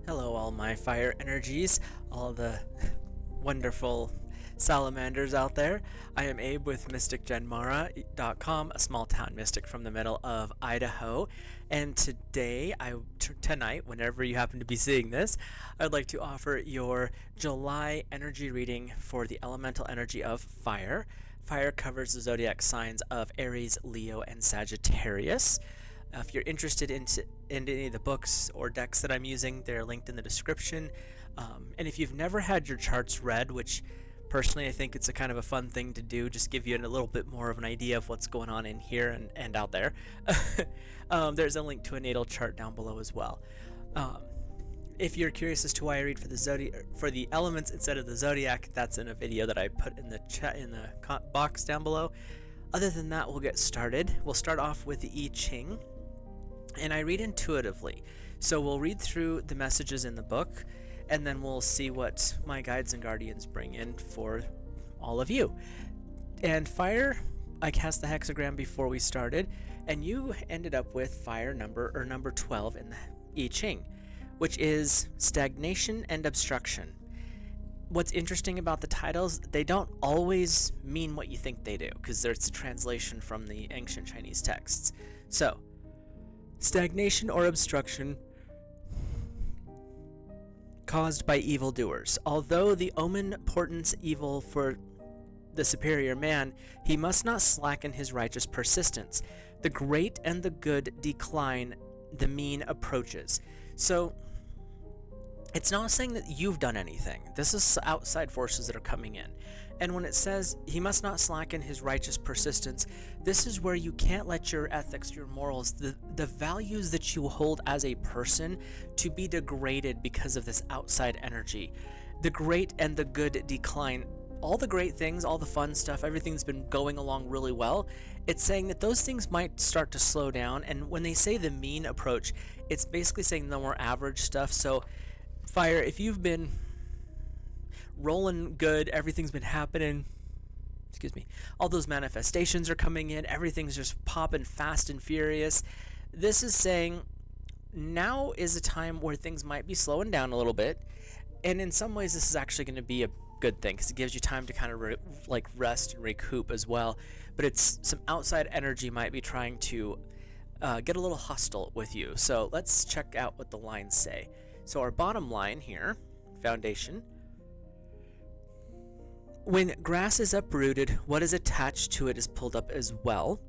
Hello, all my fire energies, all the wonderful salamanders out there. I am Abe with MysticGenmara.com, a small town mystic from the middle of Idaho. And tonight, whenever you happen to be seeing this, I'd like to offer your July energy reading for the elemental energy of fire. Fire covers the zodiac signs of Aries, Leo, and Sagittarius. If you're interested in any of the books or decks that I'm using, they're linked in the description. And if you've never had your charts read, which personally I think it's a kind of a fun thing to do, just give you a little bit more of an idea of what's going on in here and out there, there's a link to a natal chart down below as well. If you're curious as to why I read for the elements instead of the zodiac, that's in a video that I put in the chat in the box down below. Other than that, we'll get started. We'll start off with the I-ching. And I read intuitively. So we'll read through the messages in the book, and then we'll see what my guides and guardians bring in for all of you. And fire, I cast the hexagram before we started, and you ended up with fire number 12 in the I-ching, which is stagnation and obstruction. What's interesting about the titles, they don't always mean what you think they do, because there's a translation from the ancient Chinese texts. So, stagnation or obstruction caused by evildoers. Although the omen portends evil for the superior man, he must not slacken his righteous persistence. The great and the good decline, the mean approaches. So, it's not saying that you've done anything. This is outside forces that are coming in. And when it says he must not slacken his righteous persistence, this is where you can't let your ethics, your morals, the values that you hold as a person to be degraded because of this outside energy. The great and the good decline. All the great things, all the fun stuff, everything's been going along really well. It's saying that those things might start to slow down. And when they say the mean approach, it's basically saying the more average stuff. So fire, if you've been rolling good, everything's been happening, all those manifestations are coming in, everything's just popping fast and furious, this is saying now is a time where things might be slowing down a little bit. And in some ways this is actually going to be a good thing, because it gives you time to kind of rest and recoup as well. But it's some outside energy might be trying to get a little hostile with you. So let's check out what the lines say. So our bottom line here, foundation. When grass is uprooted, what is attached to it is pulled up as well.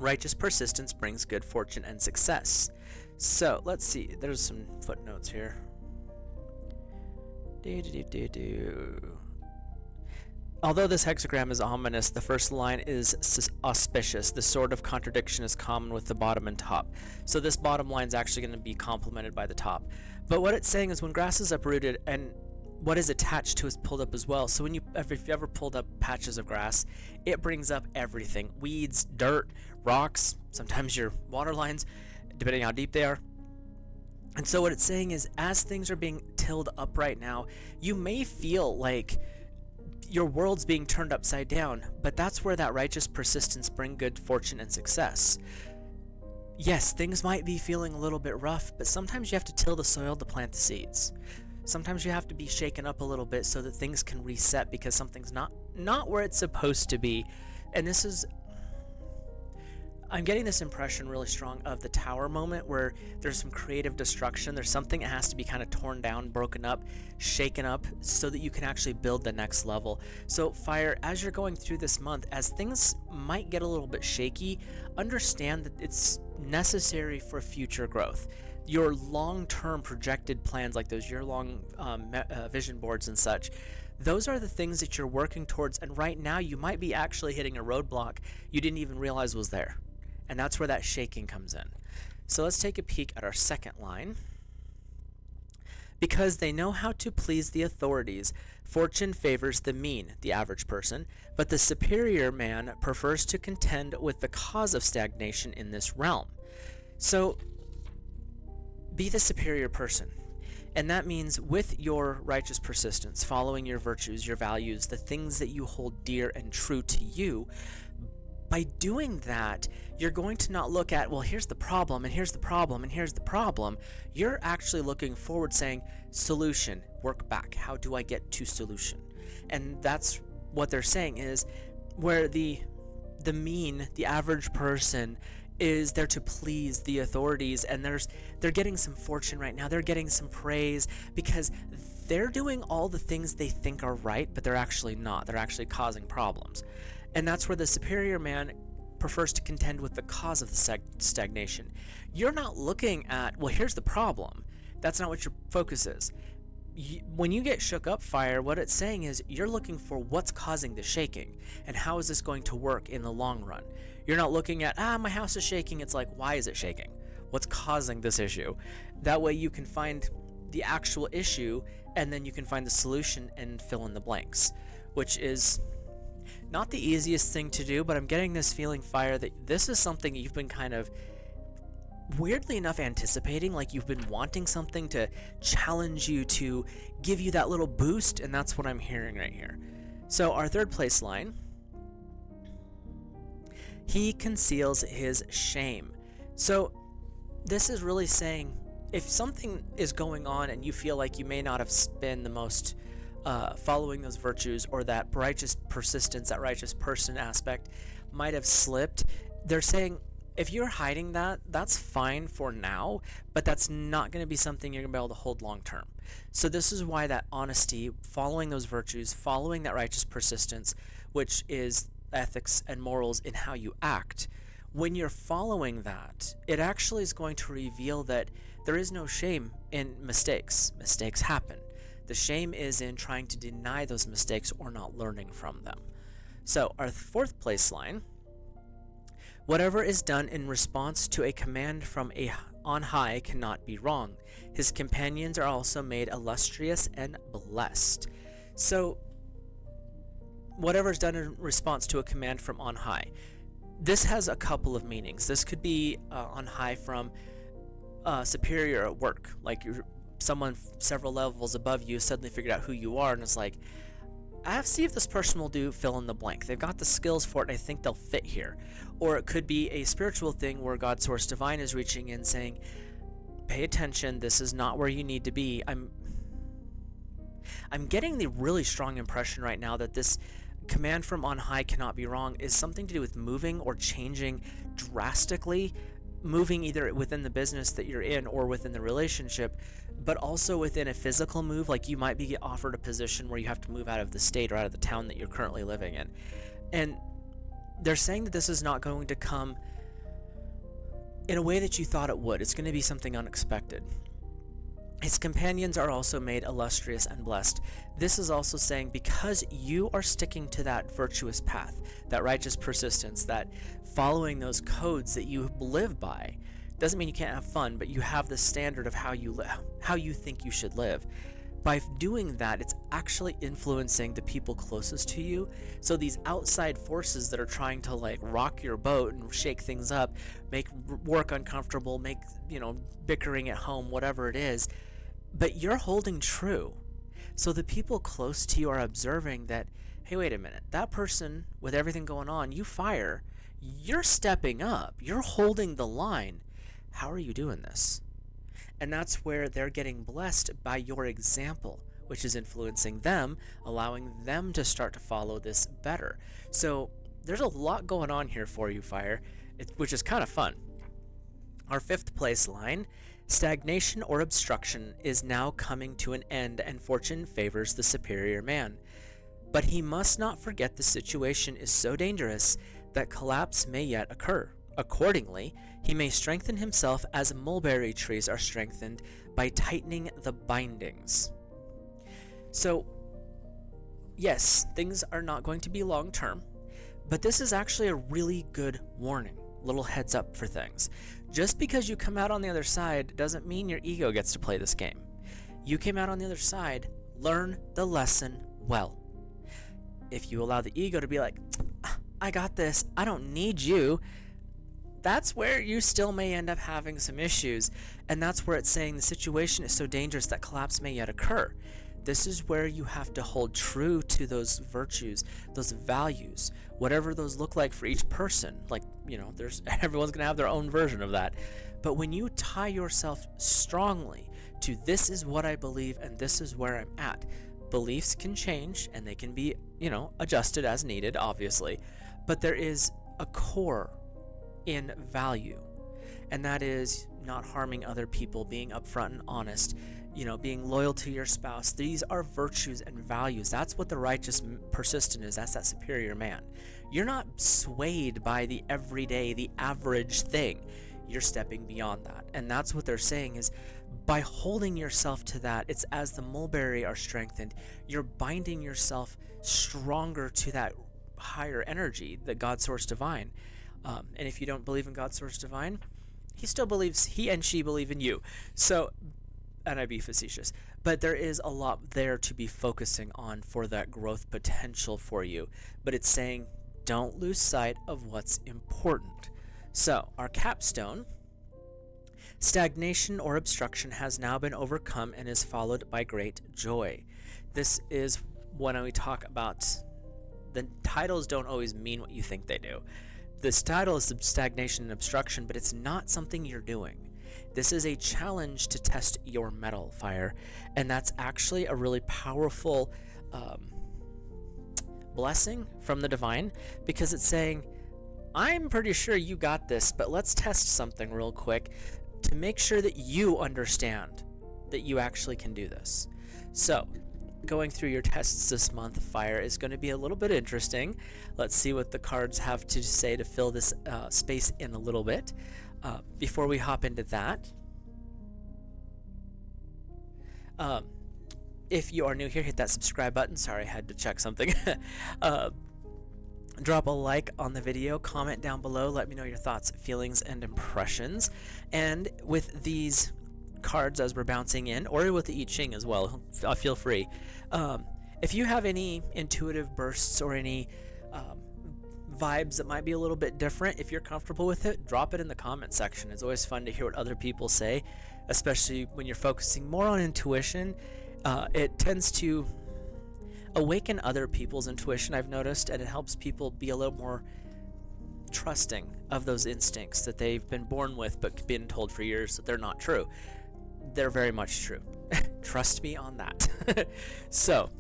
Righteous persistence brings good fortune and success. So let's see, there's some footnotes here. Although this hexagram is ominous, the first line is auspicious. The sort of contradiction is common with the bottom and top. So this bottom line is actually going to be complemented by the top. But what it's saying is when grass is uprooted and what is attached to is pulled up as well. So if you ever pulled up patches of grass, it brings up everything. Weeds, dirt, rocks, sometimes your water lines, depending on how deep they are. And so what it's saying is as things are being tilled up right now, you may feel like your world's being turned upside down, but that's where that righteous persistence brings good fortune and success. Yes, things might be feeling a little bit rough, but sometimes you have to till the soil to plant the seeds. Sometimes you have to be shaken up a little bit so that things can reset, because something's not where it's supposed to be. And I'm getting this impression really strong of the tower moment, where there's some creative destruction. There's something that has to be kind of torn down, broken up, shaken up, so that you can actually build the next level. So fire, as you're going through this month, as things might get a little bit shaky, understand that it's necessary for future growth. Your long-term projected plans, like those year-long vision boards and such, those are the things that you're working towards. And right now you might be actually hitting a roadblock you didn't even realize was there. And that's where that shaking comes in. So let's take a peek at our second line. Because they know how to please the authorities, fortune favors the mean, the average person, but the superior man prefers to contend with the cause of stagnation in this realm. So be the superior person. And that means with your righteous persistence, following your virtues, your values, the things that you hold dear and true to you, By doing that, you're going to not look at, well, here's the problem, and here's the problem, and here's the problem. You're actually looking forward, saying, solution, work back. How do I get to solution? And that's what they're saying is where the average person is there to please the authorities, and they're getting some fortune right now. They're getting some praise because they're doing all the things they think are right, but they're actually not. They're actually causing problems. And that's where the superior man prefers to contend with the cause of the stagnation. You're not looking at, well, here's the problem. That's not what your focus is. When you get shook up, fire, what it's saying is you're looking for what's causing the shaking and how is this going to work in the long run. You're not looking at, my house is shaking. It's like, why is it shaking? What's causing this issue? That way you can find the actual issue, and then you can find the solution and fill in the blanks, which is not the easiest thing to do, but I'm getting this feeling, fire, that this is something you've been kind of weirdly enough anticipating, like you've been wanting something to challenge you, to give you that little boost, and that's what I'm hearing right here. So our third place line, he conceals his shame. So this is really saying if something is going on and you feel like you may not have been the most following those virtues, or that righteous persistence, that righteous person aspect might have slipped, they're saying if you're hiding that, that's fine for now, but that's not going to be something you're going to be able to hold long term. So this is why that honesty, following those virtues, following that righteous persistence, which is ethics and morals in how you act, when you're following that, it actually is going to reveal that there is no shame in mistakes. Mistakes happen. The shame is in trying to deny those mistakes or not learning from them. So our fourth place line, whatever is done in response to a command from on high cannot be wrong. His companions are also made illustrious and blessed. So whatever is done in response to a command from on high. This has a couple of meanings. This could be on high from superior at work, like someone several levels above you suddenly figured out who you are and is like, I have to see if this person will do fill in the blank. They've got the skills for it and I think they'll fit here. Or it could be a spiritual thing where God Source Divine is reaching in saying, pay attention, this is not where you need to be. I'm getting the really strong impression right now that this command from on high cannot be wrong is something to do with moving or changing drastically, moving either within the business that you're in or within the relationship, but also within a physical move, like you might be offered a position where you have to move out of the state or out of the town that you're currently living in. And they're saying that this is not going to come in a way that you thought it would. It's going to be something unexpected. His companions are also made illustrious and blessed. This is also saying because you are sticking to that virtuous path, that righteous persistence, that following those codes that you live by, doesn't mean you can't have fun, but you have the standard of how you think you should live. By doing that, it's actually influencing the people closest to you. So these outside forces that are trying to like rock your boat and shake things up, make work uncomfortable, make, bickering at home, whatever it is, but you're holding true. So the people close to you are observing that, hey, wait a minute, that person with everything going on, you fire, you're stepping up, you're holding the line. How are you doing this? And that's where they're getting blessed by your example, which is influencing them, allowing them to start to follow this better. So there's a lot going on here for you, fire, which is kind of fun. Our fifth place line, stagnation or obstruction is now coming to an end and fortune favors the superior man. But he must not forget the situation is so dangerous that collapse may yet occur. Accordingly, he may strengthen himself as mulberry trees are strengthened by tightening the bindings. So, yes, things are not going to be long term, but this is actually a really good warning, little heads up for things. Just because you come out on the other side doesn't mean your ego gets to play this game. You came out on the other side, learn the lesson well. If you allow the ego to be like, I got this, I don't need you, that's where you still may end up having some issues, and that's where it's saying the situation is so dangerous that collapse may yet occur. This is where you have to hold true into those virtues, those values, whatever those look like for each person. Like, there's everyone's going to have their own version of that. But when you tie yourself strongly to this is what I believe and this is where I'm at, beliefs can change and they can be, adjusted as needed, obviously. But there is a core in value, and that is not harming other people, being upfront and honest, being loyal to your spouse. These are virtues and values. That's what the righteous persistent is. That's that superior man. You're not swayed by the everyday, the average thing. You're stepping beyond that. And that's what they're saying is, by holding yourself to that, it's as the mulberry are strengthened, you're binding yourself stronger to that higher energy, the God source divine. And if you don't believe in God source divine, he and she believe in you. So, and I'd be facetious, but there is a lot there to be focusing on for that growth potential for you. But it's saying, don't lose sight of what's important. So, our capstone: stagnation or obstruction has now been overcome and is followed by great joy. This is when we talk about the titles don't always mean what you think they do. This title is stagnation and obstruction, but it's not something you're doing. This is a challenge to test your metal, fire, and that's actually a really powerful blessing from the divine, because it's saying, I'm pretty sure you got this, but let's test something real quick to make sure that you understand that you actually can do this. So, going through your tests this month, fire, is going to be a little bit interesting. Let's see what the cards have to say to fill this space in a little bit. Before we hop into that, if you are new here, hit that subscribe button. Sorry, I had to check something. Drop a like on the video, comment down below, let me know your thoughts, feelings, and impressions. And with these cards as we're bouncing in, or with the I-ching as well, feel free. If you have any intuitive bursts or any vibes that might be a little bit different, if you're comfortable with it, drop it in the comment section. It's always fun to hear what other people say, especially when you're focusing more on intuition. It tends to awaken other people's intuition, I've noticed, and it helps people be a little more trusting of those instincts that they've been born with but been told for years that they're not true. They're very much true. Trust me on that. So,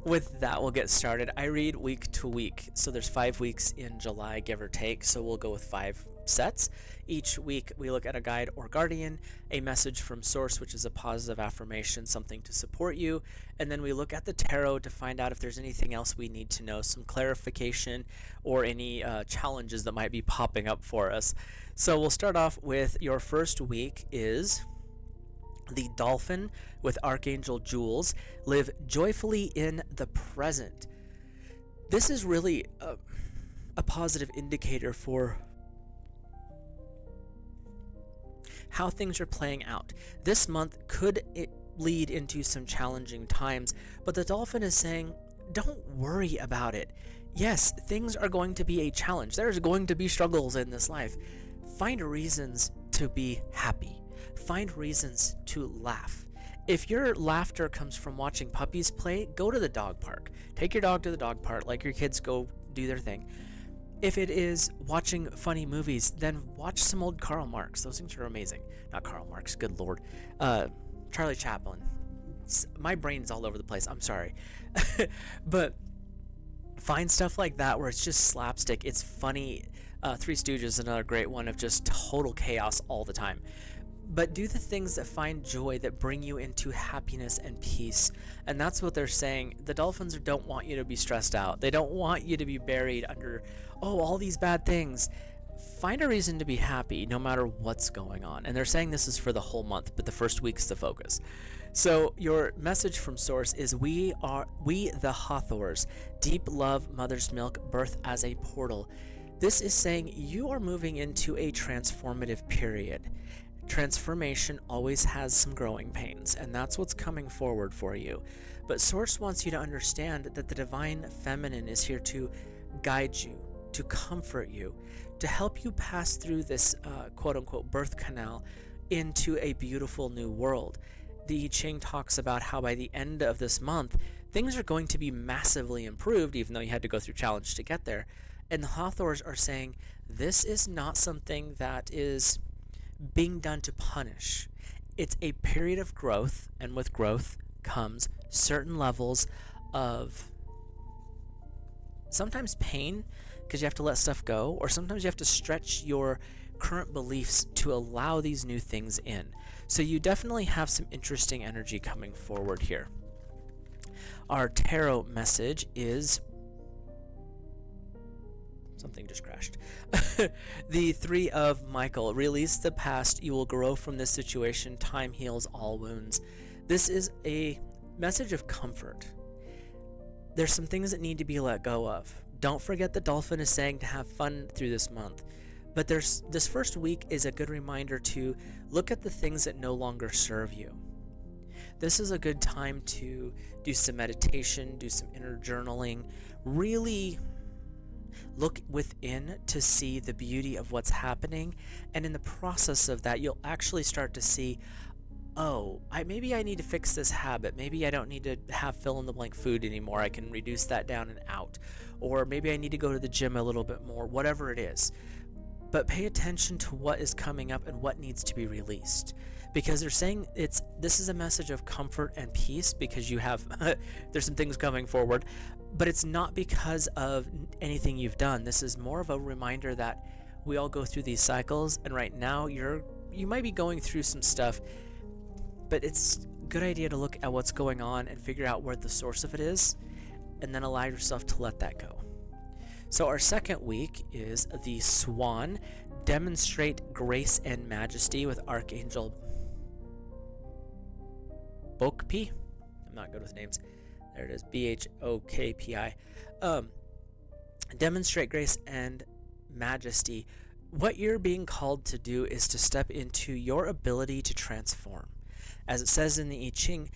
with that, we'll get started. I read week to week, so there's 5 weeks in July, give or take, so we'll go with 5 sets. Each week we look at a guide or guardian, a message from source, which is a positive affirmation, something to support you, and then we look at the tarot to find out if there's anything else we need to know, some clarification or any challenges that might be popping up for us. So we'll start off with your first week is the Dolphin with Archangel Jules. Live joyfully in the present. This is really a positive indicator for how things are playing out. This month could lead into some challenging times, but the Dolphin is saying, don't worry about it. Yes, things are going to be a challenge. There's going to be struggles in this life. Find reasons to be happy. Find reasons to laugh. If your laughter comes from watching puppies play, go to the dog park. Take your dog to the dog park, like your kids go do their thing. If it is watching funny movies, then watch some old Karl Marx. Those things are amazing. Not Karl Marx, good lord. Charlie Chaplin. My brain's all over the place, I'm sorry. But find stuff like that where it's just slapstick. It's funny. Three Stooges is another great one of just total chaos all the time. But do the things that find joy, that bring you into happiness and peace. And that's what they're saying. The Dolphins don't want you to be stressed out. They don't want you to be buried under, all these bad things. Find a reason to be happy no matter what's going on. And they're saying this is for the whole month, but the first week's the focus. So your message from Source is, we the Hathors, deep love, mother's milk, birth as a portal. This is saying you are moving into a transformative period. Transformation always has some growing pains, and that's what's coming forward for you. But Source wants you to understand that the divine feminine is here to guide you, to comfort you, to help you pass through this quote-unquote birth canal into a beautiful new world. the I-ching talks about how by the end of this month, things are going to be massively improved, even though you had to go through challenge to get there. And the Hathors are saying this is not something that is being done to punish. It's a period of growth, and with growth comes certain levels of sometimes pain, because you have to let stuff go, or sometimes you have to stretch your current beliefs to allow these new things in. So you definitely have some interesting energy coming forward here. Our tarot message is something just crashed. The Three of Michael. Release the past. You will grow from this situation. Time heals all wounds. This is a message of comfort. There's some things that need to be let go of. Don't forget the dolphin is saying to have fun through this month. But this first week is a good reminder to look at the things that no longer serve you. This is a good time to do some meditation, do some inner journaling, really look within to see the beauty of what's happening. And in the process of that, you'll actually start to see, oh, maybe I need to fix this habit. Maybe I don't need to have fill-in-the-blank food anymore. I can reduce that down and out. Or maybe I need to go to the gym a little bit more, whatever it is. But pay attention to what is coming up and what needs to be released. Because they're saying this is a message of comfort and peace, because you have there's some things coming forward, but it's not because of anything you've done. This is more of a reminder that we all go through these cycles, and right now you might be going through some stuff, but it's a good idea to look at what's going on and figure out where the source of it is, and then allow yourself to let that go. So our second week is the Swan. Demonstrate grace and majesty with Archangel Bokpi. I'm not good with names. There it is, Bhokpi. Demonstrate grace and majesty. What you're being called to do is to step into your ability to transform. As it says in the I-ching,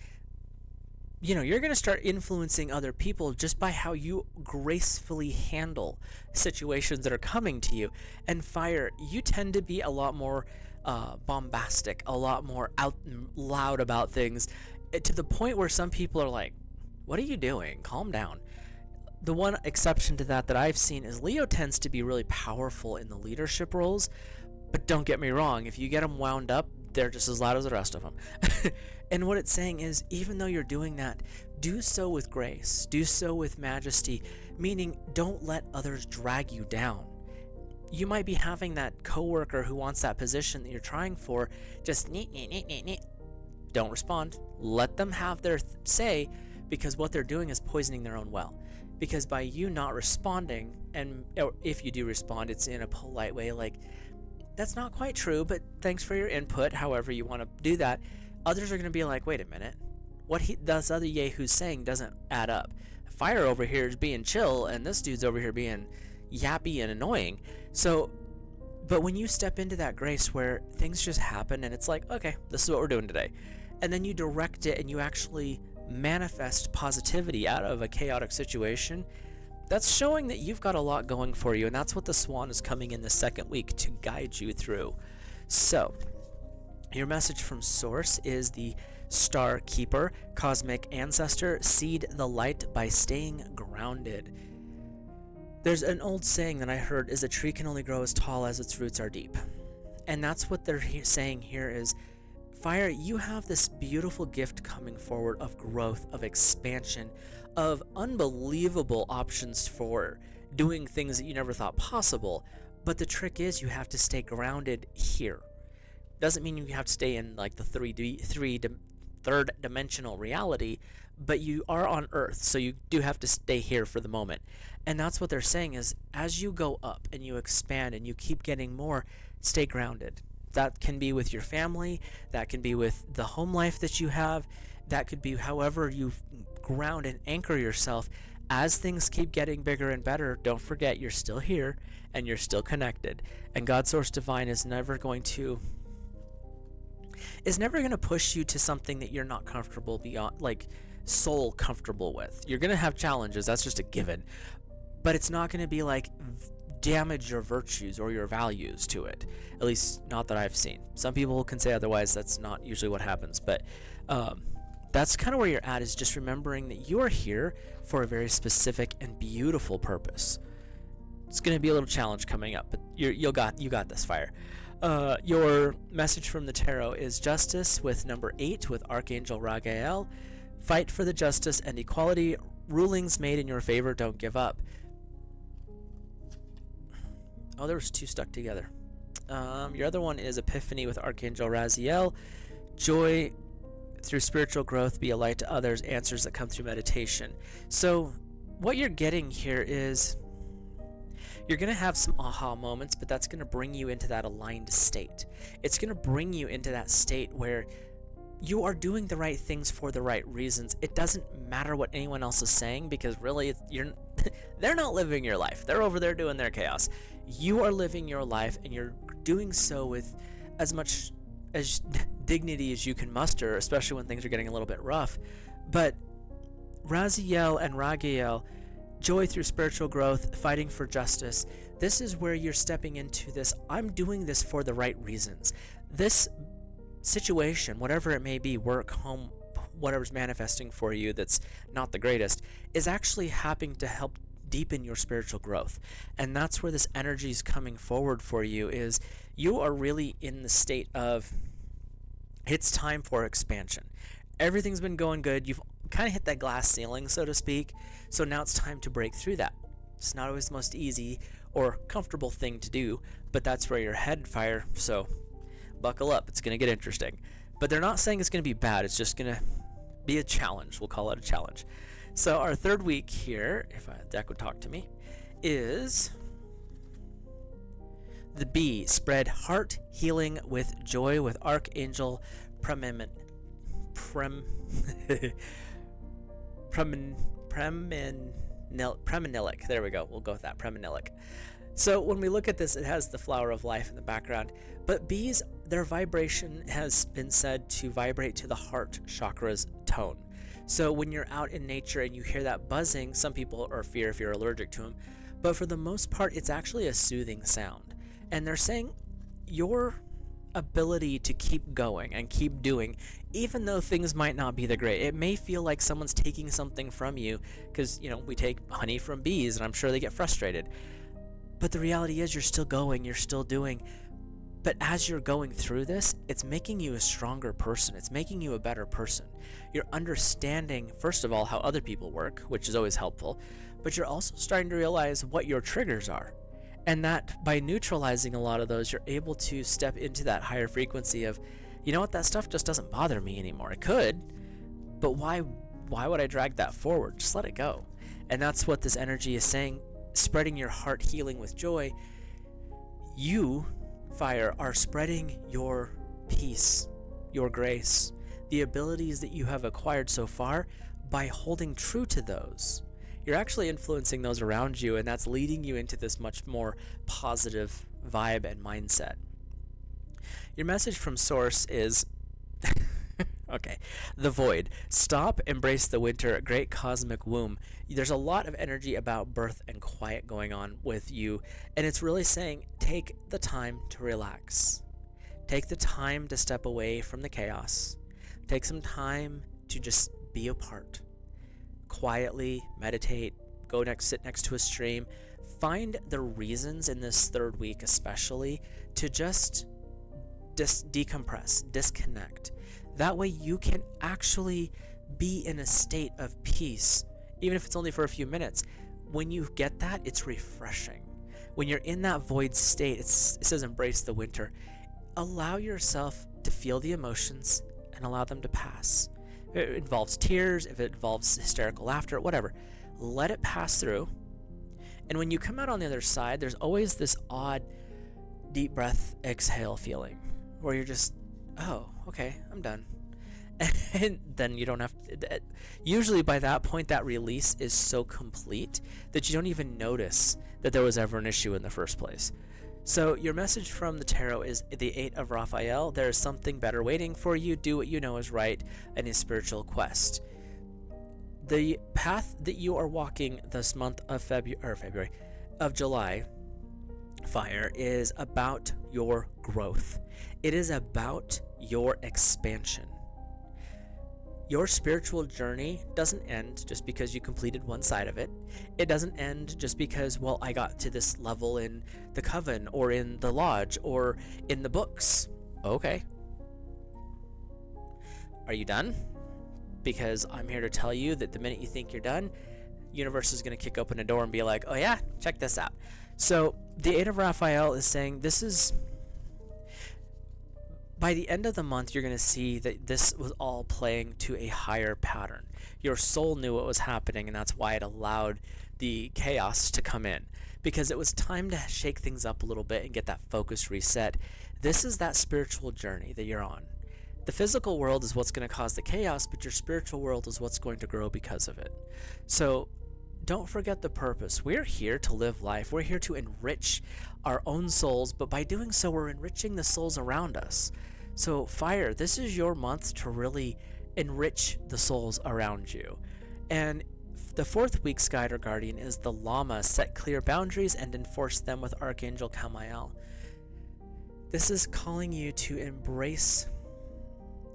you're going to start influencing other people just by how you gracefully handle situations that are coming to you. And fire, you tend to be a lot more bombastic, a lot more out and loud about things, to the point where some people are like, what are you doing? Calm down. The one exception to that I've seen is Leo tends to be really powerful in the leadership roles, but don't get me wrong, if you get them wound up, they're just as loud as the rest of them. And what it's saying is, even though you're doing that, do so with grace, do so with majesty, meaning don't let others drag you down. You might be having that coworker who wants that position that you're trying for, just don't respond. Let them have their say, because what they're doing is poisoning their own well. Because by you not responding, or if you do respond, it's in a polite way, like, that's not quite true, but thanks for your input, however you want to do that. Others are going to be like, wait a minute, what this other yahoo's saying doesn't add up. Fire over here is being chill, and this dude's over here being yappy and annoying. So, but when you step into that grace where things just happen and it's like, okay, this is what we're doing today, and then you direct it and you actually manifest positivity out of a chaotic situation, that's showing that you've got a lot going for you, and that's what the Swan is coming in the second week to guide you through. So, your message from Source is the Star Keeper, Cosmic Ancestor, seed the light by staying grounded. There's an old saying that I heard is a tree can only grow as tall as its roots are deep. And that's what they're saying here is, Fire, you have this beautiful gift coming forward of growth, of expansion, of unbelievable options for doing things that you never thought possible. But the trick is you have to stay grounded here. Doesn't mean you have to stay in like the third dimensional reality, but you are on Earth, so you do have to stay here for the moment. And that's what they're saying is, as you go up and you expand and you keep getting more, stay grounded. That can be with your family, that can be with the home life that you have, that could be however you ground and anchor yourself. As things keep getting bigger and better, don't forget you're still here and you're still connected. And God Source Divine is never going to push you to something that you're not comfortable beyond, like soul comfortable with. You're going to have challenges, that's just a given. But it's not going to be like damage your virtues or your values to it. At least not that I've seen. Some people can say otherwise. That's not usually what happens, but that's kind of where you're at, is just remembering that you are here for a very specific and beautiful purpose. It's going to be a little challenge coming up, but you got this, fire. Your message from the tarot is justice with number 8 with Archangel Ragael. Fight for the justice and equality. Rulings made in your favor. Don't give up. Oh, there was 2 stuck together. Your other one is Epiphany with Archangel Raziel. Joy through spiritual growth. Be a light to others. Answers that come through meditation. So what you're getting here is you're going to have some aha moments, but that's going to bring you into that aligned state. It's going to bring you into that state where you are doing the right things for the right reasons. It doesn't matter what anyone else is saying, because really they're not living your life. They're over there doing their chaos. You are living your life, and you're doing so with as much as dignity as you can muster, especially when things are getting a little bit rough. But Raziel and Ragael, joy through spiritual growth, fighting for justice. This is where you're stepping into this, I'm doing this for the right reasons. This situation, whatever it may be, work, home, whatever's manifesting for you that's not the greatest, is actually happening to help deepen your spiritual growth. And that's where this energy is coming forward for you, is you are really in the state of, it's time for expansion. Everything's been going good. You've kind of hit that glass ceiling, so to speak. So now it's time to break through that. It's not always the most easy or comfortable thing to do, but that's where you're headed, fire. So buckle up. It's going to get interesting. But they're not saying it's going to be bad. It's just going to be a challenge. We'll call it a challenge. So our third week here, if the deck would talk to me, is the B. Spread heart healing with joy with Archangel Premenilic. There we go. We'll go with that. Premenilic. So when we look at this, it has the flower of life in the background. But bees, their vibration has been said to vibrate to the heart chakra's tone. So when you're out in nature and you hear that buzzing, some people are fear if you're allergic to them. But for the most part, it's actually a soothing sound. And they're saying your ability to keep going and keep doing, even though things might not be the great. It may feel like someone's taking something from you, because, we take honey from bees, and I'm sure they get frustrated. But the reality is you're still going, you're still doing. But as you're going through this, it's making you a stronger person. It's making you a better person. You're understanding, first of all, how other people work, which is always helpful, but you're also starting to realize what your triggers are. And that by neutralizing a lot of those, you're able to step into that higher frequency of, you know what, that stuff just doesn't bother me anymore. It could, but why would I drag that forward? Just let it go. And that's what this energy is saying, spreading your heart healing with joy. You, fire, are spreading your peace, your grace, the abilities that you have acquired so far by holding true to those. You're actually influencing those around you, and that's leading you into this much more positive vibe and mindset. Your message from Source is, okay, the void. Stop, embrace the winter, great cosmic womb. There's a lot of energy about birth and quiet going on with you, and it's really saying, take the time to relax. Take the time to step away from the chaos. Take some time to just be apart. Quietly meditate, sit next to a stream. Find the reasons in this third week especially to just decompress, disconnect. That way you can actually be in a state of peace, even if it's only for a few minutes. When you get that, it's refreshing. When you're in that void state, it says embrace the winter. Allow yourself to feel the emotions and allow them to pass. If it involves tears, if it involves hysterical laughter, whatever, let it pass through. And when you come out on the other side, there's always this odd deep breath exhale feeling where you're just, oh, okay, I'm done. And then you don't have to, usually by that point, that release is so complete that you don't even notice that there was ever an issue in the first place. So your message from the tarot is the 8 of Raphael. There is something better waiting for you. Do what you know is right in his spiritual quest. The path that you are walking this month of February of July Fire is about your growth. It is about your expansion. Your spiritual journey doesn't end just because you completed one side of it. It doesn't end just because, well, I got to this level in the coven or in the lodge or in the books. Okay. Are you done? Because I'm here to tell you that the minute you think you're done, universe is going to kick open a door and be like, oh yeah, check this out. So the Eight of Raphael is saying this is, by the end of the month, you're going to see that this was all playing to a higher pattern. Your soul knew what was happening, and that's why it allowed the chaos to come in, because it was time to shake things up a little bit and get that focus reset. This is that spiritual journey that you're on. The physical world is what's going to cause the chaos, but your spiritual world is what's going to grow because of it. So don't forget the purpose. We're here to live life. We're here to enrich our own souls, but by doing so, we're enriching the souls around us. So fire, this is your month to really enrich the souls around you. And the fourth week's guide or guardian is the Llama. Set clear boundaries and enforce them with Archangel Kamael. This is calling you to embrace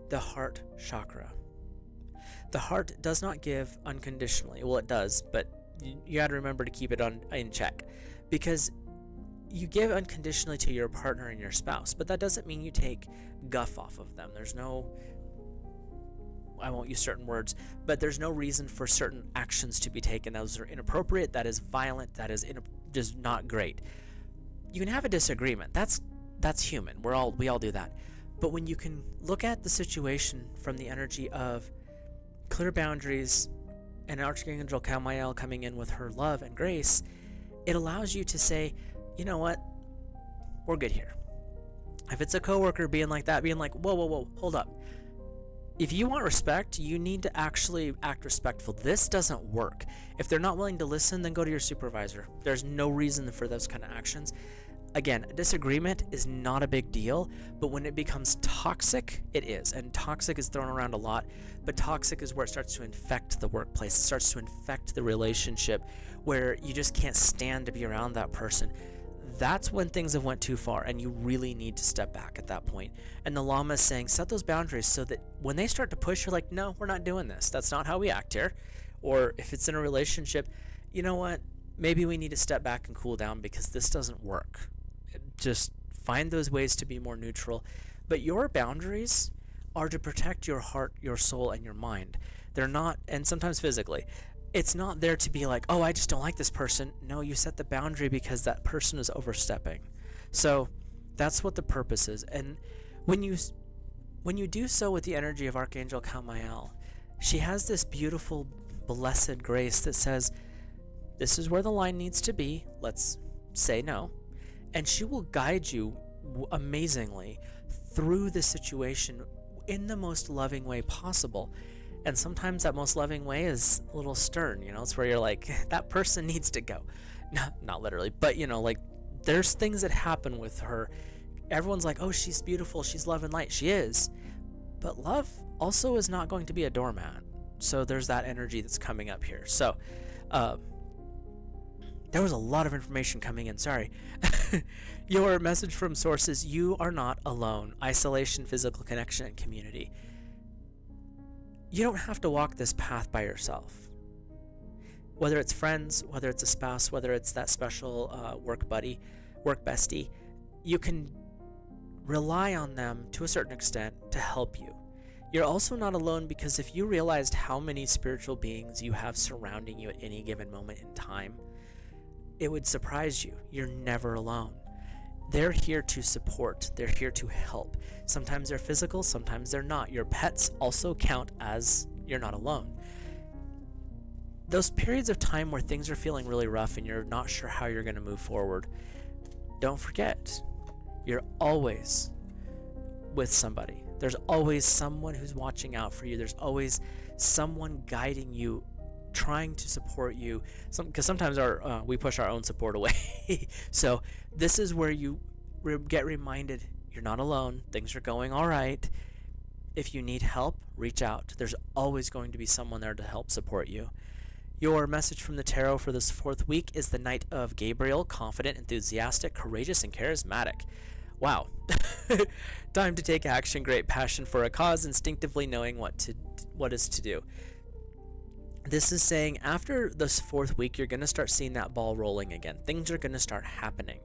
the heart chakra. The heart does not give unconditionally. Well, it does, but you got to remember to keep it in check, because you give unconditionally to your partner and your spouse, but that doesn't mean you take guff off of them. There's no, I won't use certain words, but there's no reason for certain actions to be taken. Those are inappropriate. That is violent. That is just not great. You can have a disagreement. That's human. We all do that. But when you can look at the situation from the energy of clear boundaries and Archangel Kamael coming in with her love and grace, it allows you to say, you know what, we're good here. If it's a coworker being like that, being like, whoa, hold up. If you want respect, you need to actually act respectful. This doesn't work. If they're not willing to listen, then go to your supervisor. There's no reason for those kind of actions. Again, a disagreement is not a big deal, but when it becomes toxic, it is. And toxic is thrown around a lot, but toxic is where it starts to infect the workplace. It starts to infect the relationship where you just can't stand to be around that person. That's when things have went too far, and you really need to step back at that point. And the Llama is saying, set those boundaries so that when they start to push, you're like, no, we're not doing this. That's not how we act here. Or if it's in a relationship, you know what? Maybe we need to step back and cool down because this doesn't work. Just find those ways to be more neutral. But your boundaries are to protect your heart, your soul, and your mind. They're not, and sometimes physically, it's not there to be like, oh, I just don't like this person. No, you set the boundary because that person is overstepping. So that's what the purpose is. And when you do so with the energy of Archangel Kamael, she has this beautiful, blessed grace that says, this is where the line needs to be. Let's say no. And she will guide you amazingly through the situation in the most loving way possible. And sometimes that most loving way is a little stern, it's where you're like, that person needs to go. No, not literally, but like there's things that happen with her. Everyone's like, oh, she's beautiful, she's love and light. She is. But love also is not going to be a doormat. So there's that energy that's coming up here. So, there was a lot of information coming in, sorry. Your message from sources, you are not alone. Isolation, physical connection, and community. You don't have to walk this path by yourself. Whether it's friends, whether it's a spouse, whether it's that special work buddy, work bestie, you can rely on them to a certain extent to help you. You're also not alone, because if you realized how many spiritual beings you have surrounding you at any given moment in time, it would surprise you. You're never alone. They're here to support. They're here to help. Sometimes they're physical, sometimes they're not. Your pets also count as you're not alone. Those periods of time where things are feeling really rough and you're not sure how you're going to move forward, don't forget, you're always with somebody. There's always someone who's watching out for you. There's always someone guiding you, trying to support you, because sometimes we push our own support away. So this is where you get reminded you're not alone. Things are going all right. If you need help, reach out. There's always going to be someone there to help support you. Your message from the tarot for this 4th week is the Knight of Gabriel, confident, enthusiastic, courageous, and charismatic. Wow. Time to take action, great passion for a cause, instinctively knowing what is to do. This is saying after this 4th week, you're going to start seeing that ball rolling again. Things are going to start happening.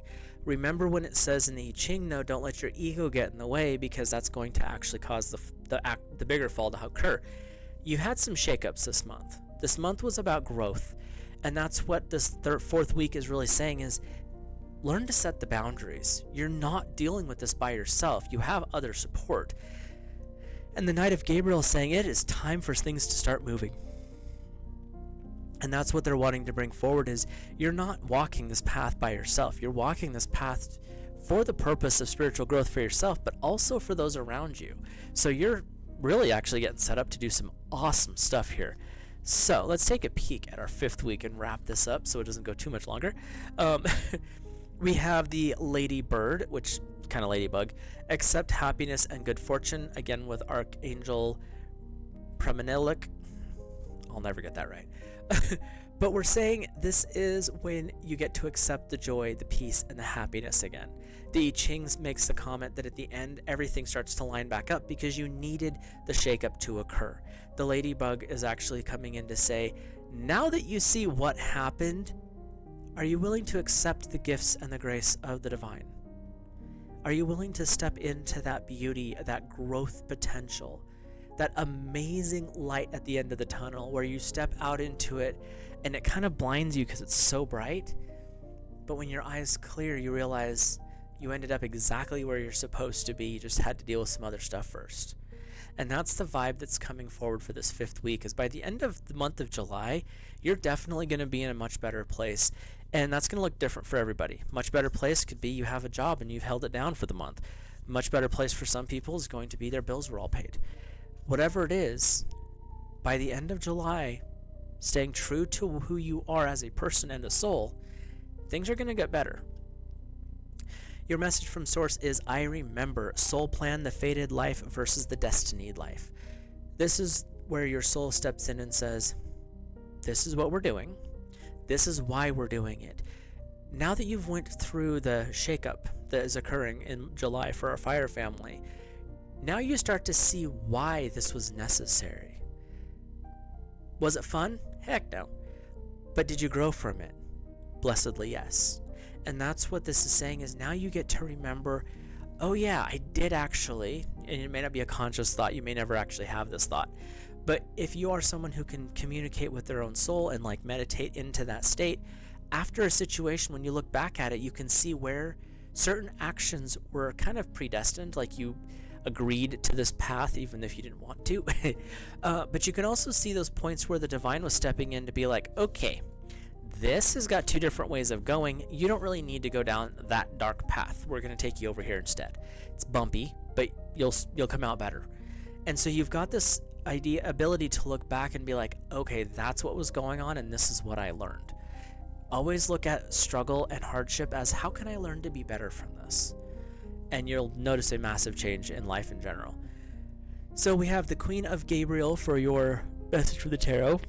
Remember when it says in the I-ching, no, don't let your ego get in the way, because that's going to actually cause the bigger fall to occur. You had some shakeups this month. This month was about growth, and that's what this 4th week is really saying is learn to set the boundaries. You're not dealing with this by yourself. You have other support. And the Knight of Gabriel is saying it is time for things to start moving. And that's what they're wanting to bring forward is you're not walking this path by yourself. You're walking this path for the purpose of spiritual growth for yourself, but also for those around you. So you're really actually getting set up to do some awesome stuff here. So let's take a peek at our 5th week and wrap this up so it doesn't go too much longer. We have the Lady Bird, which kind of ladybug. Accept happiness and good fortune, again with Archangel Preminilik. I'll never get that right. But we're saying this is when you get to accept the joy, the peace, and the happiness again. The I-ching makes the comment that at the end, everything starts to line back up because you needed the shakeup to occur. The ladybug is actually coming in to say, now that you see what happened, are you willing to accept the gifts and the grace of the divine? Are you willing to step into that beauty, that growth potential, that amazing light at the end of the tunnel where you step out into it and it kind of blinds you because it's so bright, but when your eyes clear, you realize you ended up exactly where you're supposed to be. You just had to deal with some other stuff first. And that's the vibe that's coming forward for this 5th week, is by the end of the month of July, you're definitely going to be in a much better place. And that's going to look different for everybody. Much better place could be you have a job and you've held it down for the month. Much better place for some people is going to be their bills were all paid. Whatever it is, by the end of July, staying true to who you are as a person and a soul, things are going to get better. Your message from Source is, I remember, soul plan, the fated life versus the destinied life. This is where your soul steps in and says, this is what we're doing. This is why we're doing it. Now that you've went through the shakeup that is occurring in July for our fire family, now you start to see why this was necessary. Was it fun? Heck no. But did you grow from it? Blessedly yes. And that's what this is saying, is now you get to remember, oh yeah, I did actually, and it may not be a conscious thought, you may never actually have this thought, but if you are someone who can communicate with their own soul and like meditate into that state, after a situation, when you look back at it, you can see where certain actions were kind of predestined, like you agreed to this path even if you didn't want to. But you can also see those points where the divine was stepping in to be like, okay, this has got 2 different ways of going. You don't really need to go down that dark path. We're going to take you over here instead. It's bumpy, but you'll come out better. And so you've got this ability to look back and be like, okay, that's what was going on and this is what I learned. Always look at struggle and hardship as, how can I learn to be better from this? And you'll notice a massive change in life in general. So we have the Queen of Gabriel for your message for the tarot.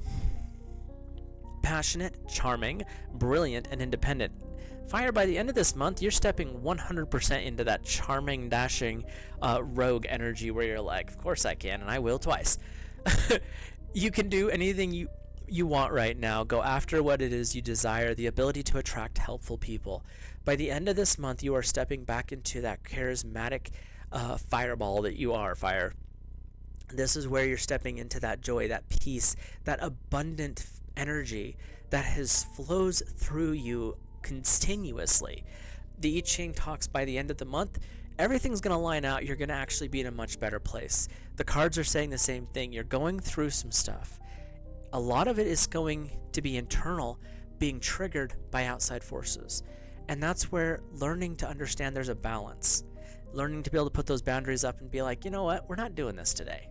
Passionate, charming, brilliant, and independent. Fire, by the end of this month, you're stepping 100% into that charming, dashing, rogue energy where you're like, of course I can, and I will twice. You can do anything you want right now. Go after what it is you desire, the ability to attract helpful people. By the end of this month, you are stepping back into that charismatic fireball that you are, Fire. This is where you're stepping into that joy, that peace, that abundant energy that flows through you continuously. The I-ching talks by the end of the month, everything's going to line out. You're going to actually be in a much better place. The cards are saying the same thing. You're going through some stuff. A lot of it is going to be internal, being triggered by outside forces. And that's where learning to understand there's a balance. Learning to be able to put those boundaries up and be like, you know what, we're not doing this today.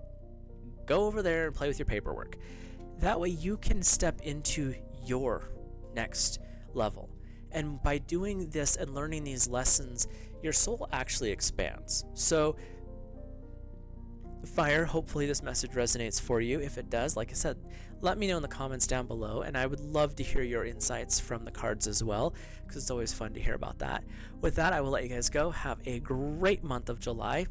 Go over there and play with your paperwork. That way you can step into your next level. And by doing this and learning these lessons, your soul actually expands. So Fire, hopefully this message resonates for you. If it does, like I said, let me know in the comments down below, and I would love to hear your insights from the cards as well, because it's always fun to hear about that. With that, I will let you guys go. Have a great month of July.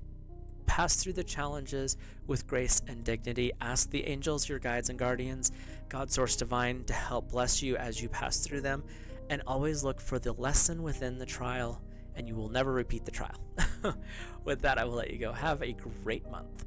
Pass through the challenges with grace and dignity. Ask the angels, your guides and guardians, God Source Divine, to help bless you as you pass through them. And always look for the lesson within the trial, and you will never repeat the trial. With that, I will let you go. Have a great month.